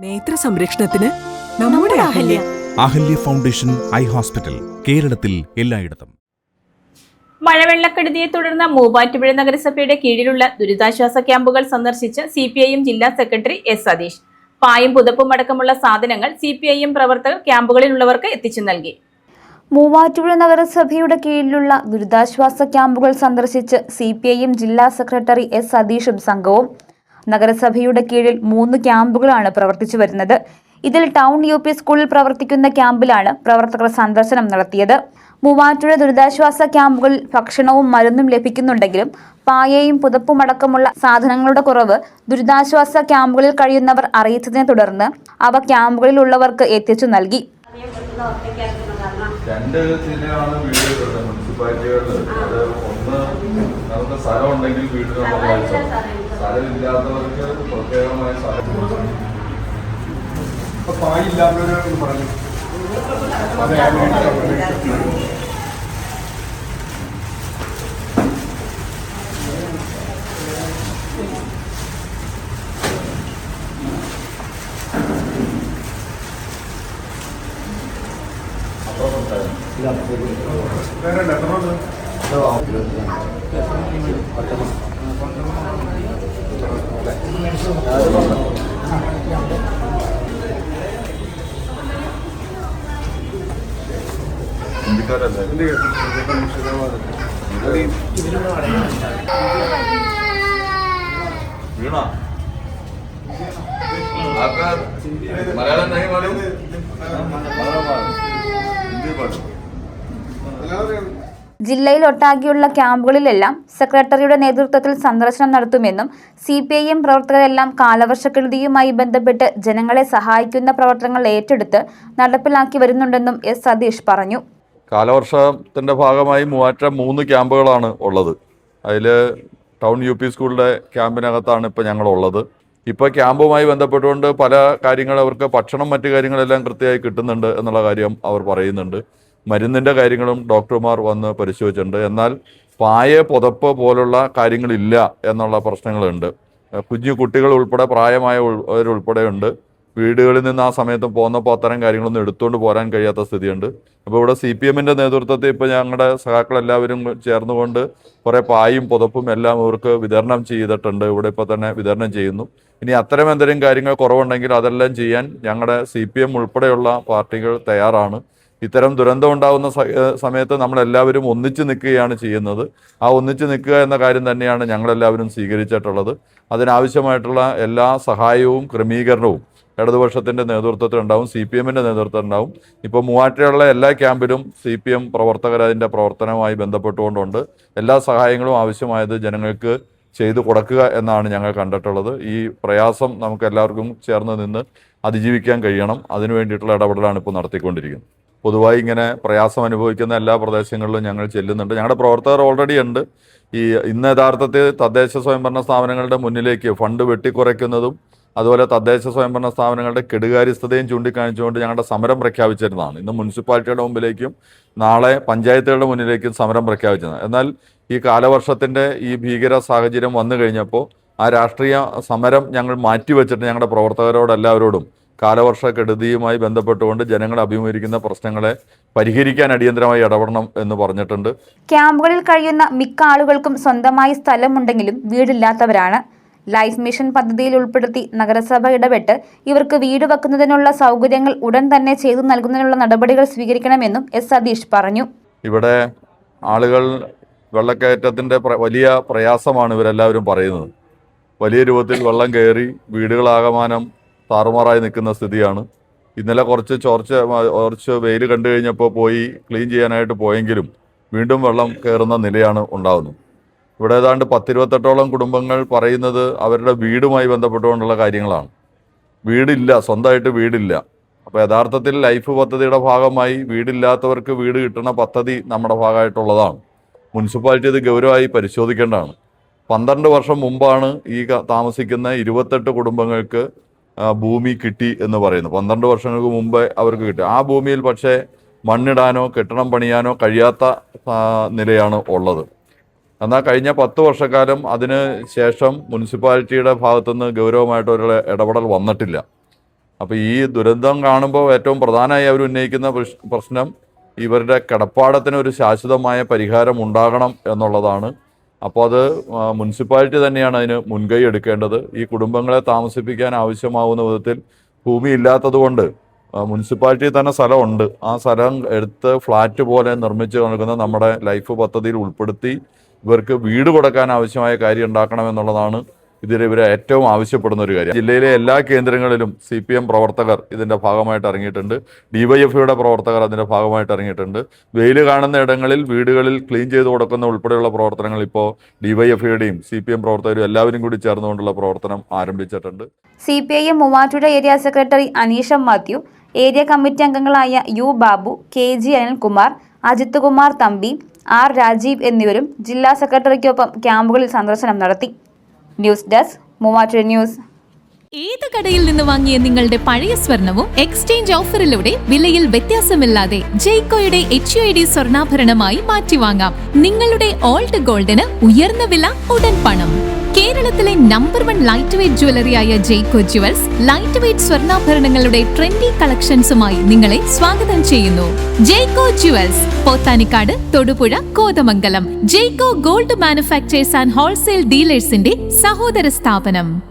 നേത്ര സംരക്ഷണത്തിന് നമ്മുടെ Ahalya. Ahalya foundation eye hospital, കേരളത്തിൽ എല്ലായിടത്തും. മഴവെള്ളക്കെടുതിയെ തുടർന്ന് മൂവാറ്റുപുഴ നഗരസഭയുടെ കീഴിലുള്ള ദുരിതാശ്വാസ ക്യാമ്പുകൾ സന്ദർശിച്ച് CPIM ജില്ലാ സെക്രട്ടറി S. സതീഷ്. പായും പുതപ്പും അടക്കമുള്ള സാധനങ്ങൾ CPIM പ്രവർത്തകർ ക്യാമ്പുകളിലുള്ളവർക്ക് എത്തിച്ചു നൽകി. മൂവാറ്റുപുഴ നഗരസഭയുടെ കീഴിലുള്ള ദുരിതാശ്വാസ ക്യാമ്പുകൾ സന്ദർശിച്ച് CPIM ജില്ലാ സെക്രട്ടറി S. സതീഷും സംഘവും. നഗരസഭയുടെ കീഴിൽ 3 ക്യാമ്പുകളാണ് പ്രവർത്തിച്ചു വരുന്നത്. ഇതിൽ ടൗൺ UP സ്കൂളിൽ പ്രവർത്തിക്കുന്ന ക്യാമ്പിലാണ് പ്രവർത്തകർ സന്ദർശനം നടത്തിയത്. മൂവാറ്റുപുഴ ദുരിതാശ്വാസ ക്യാമ്പുകളിൽ ഭക്ഷണവും മരുന്നും ലഭിക്കുന്നുണ്ടെങ്കിലും പായയും പുതപ്പുമടക്കമുള്ള സാധനങ്ങളുടെ കുറവ് ദുരിതാശ്വാസ ക്യാമ്പുകളിൽ കഴിയുന്നവർ അറിയിച്ചതിനെ തുടർന്ന് അവ ക്യാമ്പുകളിലുള്ളവർക്ക് എത്തിച്ചു നൽകി. രണ്ട് ജില്ലയാണ് വീടുകളുണ്ട് മുനിസിപ്പാലിറ്റികളിൽ. അത് ഒന്ന് നമുക്ക് സ്ഥലം ഉണ്ടെങ്കിൽ വീടിനുള്ള വായിച്ചോ, സ്ഥലമില്ലാത്തവർക്ക് പ്രത്യേകമായ സ്ഥലം പായില്ലാത്തവർ പറഞ്ഞു. മലയാളം नहीं मालूम, हिंदी पढ़ो. ജില്ലയിലൊട്ടാകെയുള്ള ക്യാമ്പുകളിലെല്ലാം സെക്രട്ടറിയുടെ നേതൃത്വത്തിൽ സന്ദർശനം നടത്തുമെന്നും CPIM പ്രവർത്തകരെല്ലാം കാലവർഷക്കെടുതിയുമായി ബന്ധപ്പെട്ട് ജനങ്ങളെ സഹായിക്കുന്ന പ്രവർത്തനങ്ങൾ ഏറ്റെടുത്ത് നടപ്പിലാക്കി വരുന്നുണ്ടെന്നും S. സതീഷ് പറഞ്ഞു. കാലവർഷത്തിൻ്റെ ഭാഗമായി മൂവാറ്റുപുഴ 3 ക്യാമ്പുകളാണ് ഉള്ളത്. അതിൽ ടൗൺ UP സ്കൂളിൻ്റെ ക്യാമ്പിനകത്താണ് ഇപ്പോൾ ഞങ്ങളുള്ളത്. ഇപ്പോൾ ക്യാമ്പുമായി ബന്ധപ്പെട്ടുകൊണ്ട് പല കാര്യങ്ങൾ അവർക്ക് ഭക്ഷണം മറ്റു കാര്യങ്ങളെല്ലാം കൃത്യമായി കിട്ടുന്നുണ്ട് എന്നുള്ള കാര്യം അവർ പറയുന്നുണ്ട്. മരുന്നിൻ്റെ കാര്യങ്ങളും ഡോക്ടർമാർ വന്ന് പരിശോധിച്ചിട്ടുണ്ട്. എന്നാൽ പായ പുതപ്പ് പോലുള്ള കാര്യങ്ങളില്ല എന്നുള്ള പ്രശ്നങ്ങളുണ്ട്. കുഞ്ഞു കുട്ടികൾ ഉൾപ്പെടെ പ്രായമായവരുൾപ്പെടെ ഉണ്ട്. വീടുകളിൽ നിന്ന് ആ സമയത്ത് പോകുന്നപ്പോൾ അത്തരം കാര്യങ്ങളൊന്നും എടുത്തുകൊണ്ട് പോരാൻ കഴിയാത്ത സ്ഥിതിയുണ്ട്. അപ്പോൾ ഇവിടെ CPMൻ്റെ നേതൃത്വത്തിൽ ഇപ്പോൾ ഞങ്ങളുടെ സഹാക്കളെല്ലാവരും ചേർന്നുകൊണ്ട് കുറേ പായും പുതപ്പും എല്ലാം ഇവർക്ക് വിതരണം ചെയ്തിട്ടുണ്ട്. ഇവിടെ ഇപ്പോൾ തന്നെ വിതരണം ചെയ്യുന്നു. ഇനി അത്തരം എന്തെങ്കിലും കാര്യങ്ങൾ കുറവുണ്ടെങ്കിൽ അതെല്ലാം ചെയ്യാൻ ഞങ്ങളുടെ CPM ഉൾപ്പെടെയുള്ള പാർട്ടികൾ തയ്യാറാണ്. ഇത്തരം ദുരന്തം ഉണ്ടാകുന്ന സമയത്ത് നമ്മളെല്ലാവരും ഒന്നിച്ച് നിൽക്കുകയാണ് ചെയ്യുന്നത്. ആ ഒന്നിച്ച് നിൽക്കുക എന്ന കാര്യം തന്നെയാണ് ഞങ്ങളെല്ലാവരും സ്വീകരിച്ചിട്ടുള്ളത്. അതിനാവശ്യമായിട്ടുള്ള എല്ലാ സഹായവും ക്രമീകരണവും ഇടതുപക്ഷത്തിൻ്റെ നേതൃത്വത്തിലുണ്ടാവും, CPMൻ്റെ നേതൃത്വത്തിലുണ്ടാവും. ഇപ്പോൾ മൂവാറ്റുപുഴയുള്ള എല്ലാ ക്യാമ്പിലും CPM പ്രവർത്തകർ അതിൻ്റെ പ്രവർത്തനവുമായി ബന്ധപ്പെട്ടുകൊണ്ടുണ്ട്. എല്ലാ സഹായങ്ങളും ആവശ്യമായത് ജനങ്ങൾക്ക് ചെയ്തു കൊടുക്കുക എന്നാണ് ഞങ്ങൾ കണ്ടിട്ടുള്ളത്. ഈ പ്രയാസം നമുക്ക് എല്ലാവർക്കും ചേർന്ന് നിന്ന് അതിജീവിക്കാൻ കഴിയണം. അതിനു വേണ്ടിയിട്ടുള്ള ഇടപെടലാണ് ഇപ്പോൾ നടത്തിക്കൊണ്ടിരിക്കുന്നത്. പൊതുവായി ഇങ്ങനെ പ്രയാസം അനുഭവിക്കുന്ന എല്ലാ പ്രദേശങ്ങളിലും ഞങ്ങൾ ചെല്ലുന്നുണ്ട്. ഞങ്ങളുടെ പ്രവർത്തകർ ഓൾറെഡി ഉണ്ട്. ഇന്ന് യഥാർത്ഥത്തിൽ തദ്ദേശ സ്വയംഭരണ സ്ഥാപനങ്ങളുടെ മുന്നിലേക്ക് ഫണ്ട് വെട്ടിക്കുറയ്ക്കുന്നതും അതുപോലെ തദ്ദേശ സ്വയംഭരണ സ്ഥാപനങ്ങളുടെ കെടുകാര്യസ്ഥതയും ചൂണ്ടിക്കാണിച്ചുകൊണ്ട് ഞങ്ങളുടെ സമരം പ്രഖ്യാപിച്ചിരുന്നതാണ്. ഇന്ന് മുനിസിപ്പാലിറ്റിയുടെ മുമ്പിലേക്കും നാളെ പഞ്ചായത്തുകളുടെ മുന്നിലേക്കും സമരം പ്രഖ്യാപിച്ചതാണ്. എന്നാൽ ഈ കാലവർഷത്തിൻ്റെ ഈ ഭീകര സാഹചര്യം വന്നു കഴിഞ്ഞപ്പോൾ ആ രാഷ്ട്രീയ സമരം ഞങ്ങൾ മാറ്റിവെച്ചിട്ട് ഞങ്ങളുടെ പ്രവർത്തകരോടെല്ലാവരോടും കാലവർഷക്കെടുതിയുമായി ബന്ധപ്പെട്ടുകൊണ്ട് ജനങ്ങൾ അഭിമുഖീകരിക്കുന്ന പ്രശ്നങ്ങളെ പരിഹരിക്കാൻ അടിയന്തരമായി ഇടപെടണം എന്ന് പറഞ്ഞിട്ടുണ്ട്. ക്യാമ്പുകളിൽ കഴിയുന്ന മിക്ക ആളുകൾക്കും സ്വന്തമായി സ്ഥലമുണ്ടെങ്കിലും വീടില്ലാത്തവരാണ്. ലൈഫ് മിഷൻ പദ്ധതിയിൽ ഉൾപ്പെടുത്തി നഗരസഭ ഇടപെട്ട് ഇവർക്ക് വീട് വെക്കുന്നതിനുള്ള സൗകര്യങ്ങൾ ഉടൻ തന്നെ ചെയ്തു നൽകുന്നതിനുള്ള നടപടികൾ സ്വീകരിക്കണമെന്നും S. സതീഷ് പറഞ്ഞു. ഇവിടെ ആളുകൾ വെള്ളക്കയറ്റത്തിൻ്റെ വലിയ പ്രയാസമാണ് ഇവരെല്ലാവരും പറയുന്നത്. വലിയ രൂപത്തിൽ വെള്ളം കയറി വീടുകളാകമാനം താറുമാറായി നിൽക്കുന്ന സ്ഥിതിയാണ്. ഇന്നലെ കുറച്ച് വെയിൽ കണ്ടു കഴിഞ്ഞപ്പോൾ പോയി ക്ലീൻ ചെയ്യാനായിട്ട് പോയെങ്കിലും വീണ്ടും വെള്ളം കയറുന്ന നിലയാണ് ഉണ്ടാകുന്നത്. ഇവിടെ ഏതാണ്ട് 10-28ഓളം കുടുംബങ്ങൾ പറയുന്നത് അവരുടെ വീടുമായി ബന്ധപ്പെട്ടുകൊണ്ടുള്ള കാര്യങ്ങളാണ്. വീടില്ല, സ്വന്തമായിട്ട് വീടില്ല. അപ്പോൾ യഥാർത്ഥത്തിൽ ലൈഫ് പദ്ധതിയുടെ ഭാഗമായി വീടില്ലാത്തവർക്ക് വീട് കിട്ടുന്ന പദ്ധതി നമ്മുടെ ഭാഗമായിട്ടുള്ളതാണ്. മുനിസിപ്പാലിറ്റി ഇത് ഗൗരവമായി പരിശോധിക്കേണ്ടതാണ്. 12 വർഷം മുമ്പാണ് ഈ താമസിക്കുന്ന 28 കുടുംബങ്ങൾക്ക് ഭൂമി കിട്ടി എന്ന് പറയുന്നു. 12 വർഷങ്ങൾക്ക് മുമ്പേ അവർക്ക് കിട്ടി. ആ ഭൂമിയിൽ പക്ഷേ മണ്ണിടാനോ കെട്ടിടം പണിയാനോ കഴിയാത്ത നിലയാണ് ഉള്ളത്. എന്നാൽ കഴിഞ്ഞ 10 വർഷക്കാലം അതിന് ശേഷം മുനിസിപ്പാലിറ്റിയുടെ ഭാഗത്തുനിന്ന് ഗൗരവമായിട്ടൊരു ഇടപെടൽ വന്നിട്ടില്ല. അപ്പോൾ ഈ ദുരന്തം കാണുമ്പോൾ ഏറ്റവും പ്രധാനമായി അവർ ഉന്നയിക്കുന്ന പ്രശ്നം ഇവരുടെ കിടപ്പാടത്തിന് ഒരു ശാശ്വതമായ പരിഹാരം ഉണ്ടാകണം എന്നുള്ളതാണ്. അപ്പോൾ അത് മുനിസിപ്പാലിറ്റി തന്നെയാണ് അതിന് മുൻകൈ എടുക്കേണ്ടത്. ഈ കുടുംബങ്ങളെ താമസിപ്പിക്കാൻ ആവശ്യമാവുന്ന വിധത്തിൽ ഭൂമി ഇല്ലാത്തത് കൊണ്ട് മുനിസിപ്പാലിറ്റി തന്നെ സ്ഥലമുണ്ട്. ആ സ്ഥലം എടുത്ത് ഫ്ലാറ്റ് പോലെ നിർമ്മിച്ച് നൽകുന്ന നമ്മുടെ ലൈഫ് പദ്ധതിയിൽ ഉൾപ്പെടുത്തി ഇവർക്ക് വീട് കൊടുക്കാൻ ആവശ്യമായ കാര്യം ഉണ്ടാക്കണമെന്നുള്ളതാണ് ഇവരെ ഏറ്റവും ആവശ്യപ്പെടുന്ന ഒരു കാര്യം. ജില്ലയിലെ എല്ലാ കേന്ദ്രങ്ങളിലും CPM പ്രവർത്തകർ ഇതിൻ്റെ ഭാഗമായിട്ട് ഇറങ്ങിയിട്ടുണ്ട്. DYFIയുടെ പ്രവർത്തകർ അതിൻ്റെ ഭാഗമായിട്ട് ഇറങ്ങിയിട്ടുണ്ട്. വെയിൽ കാണുന്ന ഇടങ്ങളിൽ വീടുകളിൽ ക്ലീൻ ചെയ്ത് കൊടുക്കുന്ന ഉൾപ്പെടെയുള്ള പ്രവർത്തനങ്ങൾ ഇപ്പോൾ DYFIയുടെയും CPM പ്രവർത്തകരും എല്ലാവരും കൂടി ചേർന്നുകൊണ്ടുള്ള പ്രവർത്തനം ആരംഭിച്ചിട്ടുണ്ട്. CPIM Muvattupuzha area secretary Aneesha Mathew, area committee അംഗങ്ങളായ U Babu, KG Anilkumar, Ajith Kumar Thampi, R Rajeev എന്നിവരും ജില്ലാ സെക്രട്ടറിക്കൊപ്പം ക്യാമ്പുകളിൽ സന്ദർശനം നടത്തി. News desk Muvattupuzha news. ഏത് കടയിൽ നിന്ന് വാങ്ങിയ നിങ്ങളുടെ പഴയ സ്വർണവും എക്സ്ചേഞ്ച് ഓഫറിലൂടെ വിലയിൽ വ്യത്യാസമില്ലാതെ ജെയ്കോയുടെ HUID സ്വർണ്ണാഭരണമായി മാറ്റിവാങ്ങാം. നിങ്ങളുടെ ഓൾഡ് ഗോൾഡിന് ഉയർന്ന വില, ഉടൻ പണം. കേരളത്തിലെ നമ്പർ 1 ലൈറ്റ് വെയ്റ്റ് ജ്വല്ലറിയായ ജെയ്കോ ജുവൽസ് ലൈറ്റ് വെയ്റ്റ് സ്വർണ്ണാഭരണങ്ങളുടെ ട്രെൻഡി കളക്ഷൻസുമായി നിങ്ങളെ സ്വാഗതം ചെയ്യുന്നു. Jaico Jewels, Pothanikkad, Thodupuzha, Kothamangalam. Jaico gold manufacturers and wholesale ഡീലേഴ്സിന്റെ സഹോദര സ്ഥാപനം.